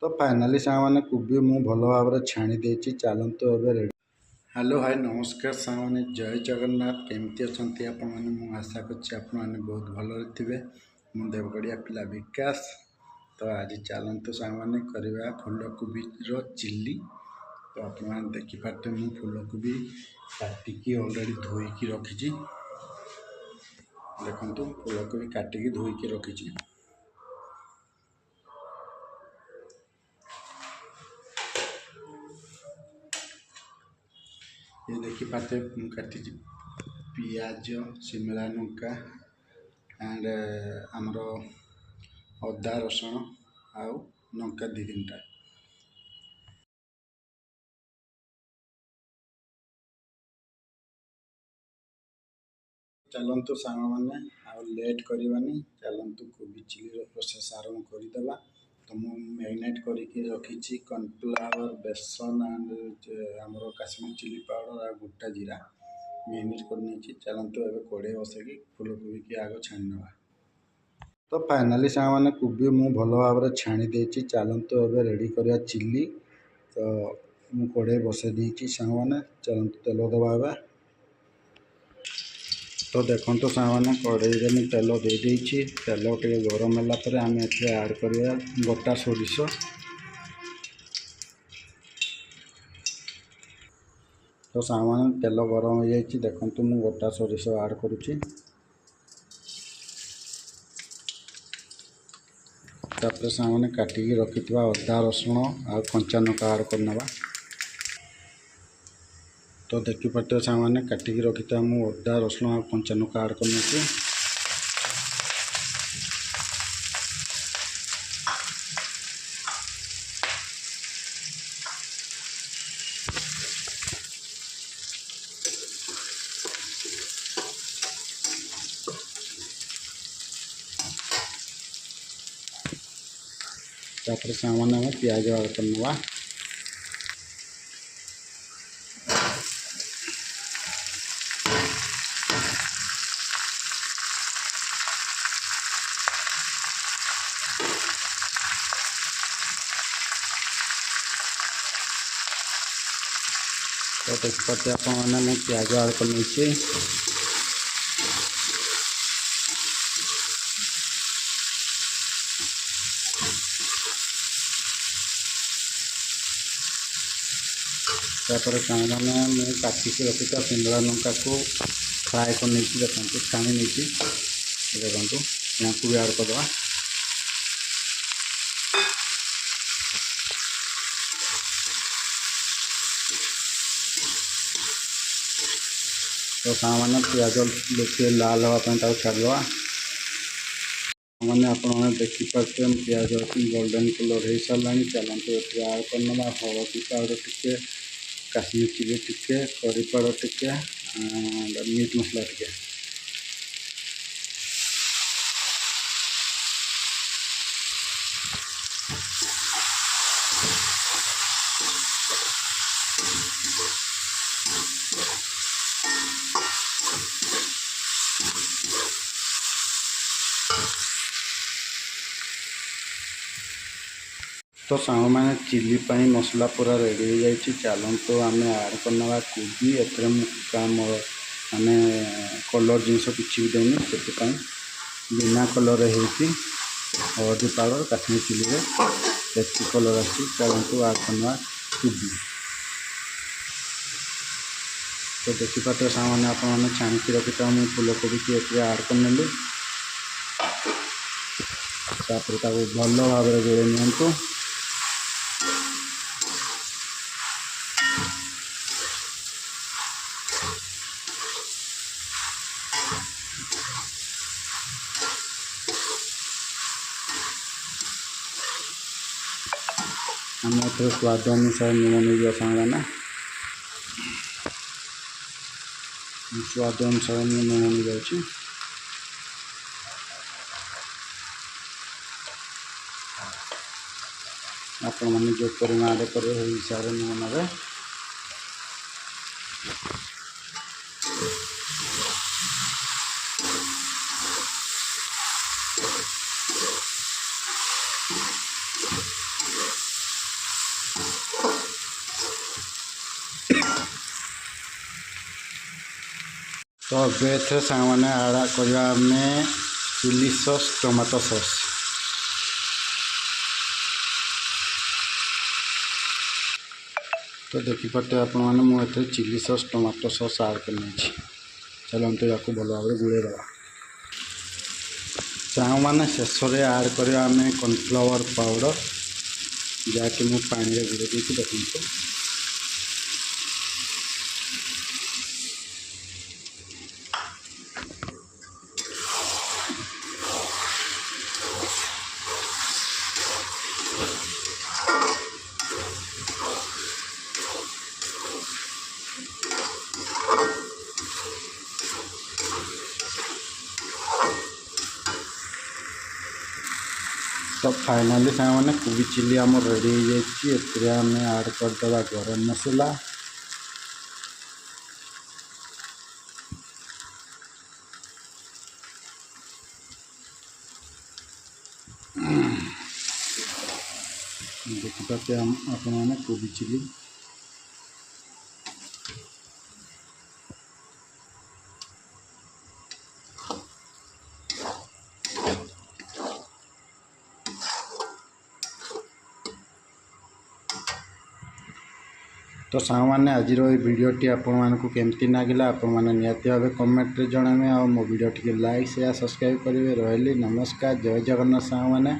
तो फाइनाली सामने कोबी मु भल भाव छाणी देछि चलतु ए रेडी। हेलो हाय नमस्कार सामने जय जगन्नाथ केमती अच्छा आपण मैंने आशा कर बहुत भल थे। मु देवगढ़िया पिला विकास। तो आज चलतु सामने करवा फूलकोबी चिल्ली। तो आप देखिपारे मु फूलकोबी काटिकी ऑलरेडी धोईकी रखी। देखु फूलकोबी काटिकी धोईकी रखी। ये देखिपारे काटी पियाज शिमला लंका एंड आमर अदा रसुण आउ लंका दी तीन टा। चलतु सांग मैंने लेट करवानी चलतु कोबी चिल्ली प्रोसेस आरंभ करदेवा। तो मु मैरिनेट करके रखी कॉर्नफ्लावर बेसन एंड आमर काश्मीर चिल्ली पाउडर आ गोटा जीरा मैरिनेट कर। चलतु ए कड़े बसैकी फूलकोबी की आग छाणी ना। तो फाइनाली सांग मैंने कोबी मु भल भाव छाणी देछि चलतु ए रेडी करवा चिल्ली। तो मु कड़े बसई देछि सांग मैंने चलतु तेल दबा। तो देखो सामने कड़े में तेल दे देछि। तेल टे गरम है आम ऐड करवा गोटा सोरिष। तो सामने तेल गरम हो जाए देखो मु गोटा सोरिष ऐड करुच्ची। तापर सामने काटिकी रखि अदा रसुण आ कंचा लंका ऐड करना। तो देखिपारे सामने काटिकी रखि मु अदा रसुण आ कंचा लंका ऐड कर। तापर सामने आम पियाज ऐड करना। तो देखते आपने प्याज ऐड कर नहीं। तापर मैंने मुझे काटिकी रखी शिमला लंका को फ्राए कर देखो छाणी नहीं। देखो यहाँ को भी ऐड करदे। तो सामान्य प्याज लाल हाँपाई छाड़वा। मैंने आपने देखिपारे प्याज गोल्डन कलर हो सारा। चलते ये ऐड करना हलदी पाउडर टिके काश्मीर चिली टिके करी पाउडर टिके मीट मसला टिके। तो सांग मैंने चिल्ली पाई मसला पूरा रेडी हो जाए। चलतु आम ऐड करना कोबी एथरे माने कलर जिनस किसी भी देनी से बिना कलर होती हलदी powder Kashmir chilli tasty colour आसी। चलतु ऐड करना कोबी। तो देखिपारे सामने आपने छाणिकी रखी मुझे फूलकोबी की ऐड कर। भल भाव गोड़े नियंतु। आम एथर स्वाद अनुसार लुण नहीं सांगना। स्वाद अनुसार लुण नहीं जाऊँगी। आपण मैंने जो परिमाण करेंगे हिसाब से लुण ने। तो ଏବେ ସାଙ୍ଗମାନେ ଆଡ଼ କରିବା ଆମେ ଚିଲି ସସ୍ ଟମାଟୋ ସସ୍। तो देखिपे आपण मैंने मुझे चिली सॉस टमाटो सॉस आड कर चलते या भल भाव गुड़ेदवा। चाहू मैंने शेष में आड करवा आम कॉर्नफ्लावर पाउडर जहाँकि मुझे पानी में गुड़े देखिए देखो। तो फाइनली सामने कोबी चिली आम रेडी हो जाए आम ऐड करदे गरम मसला देखिपे आपने कोबी चिली तो सांग मैंने आज भिडटी आपण मानक केमती लगिला आपण मैंने निहाती भाव कमेंट रे जणावे आ मो video T like share subscribe करेंगे। रही नमस्कार जय जगन्नाथ सांग मैंने।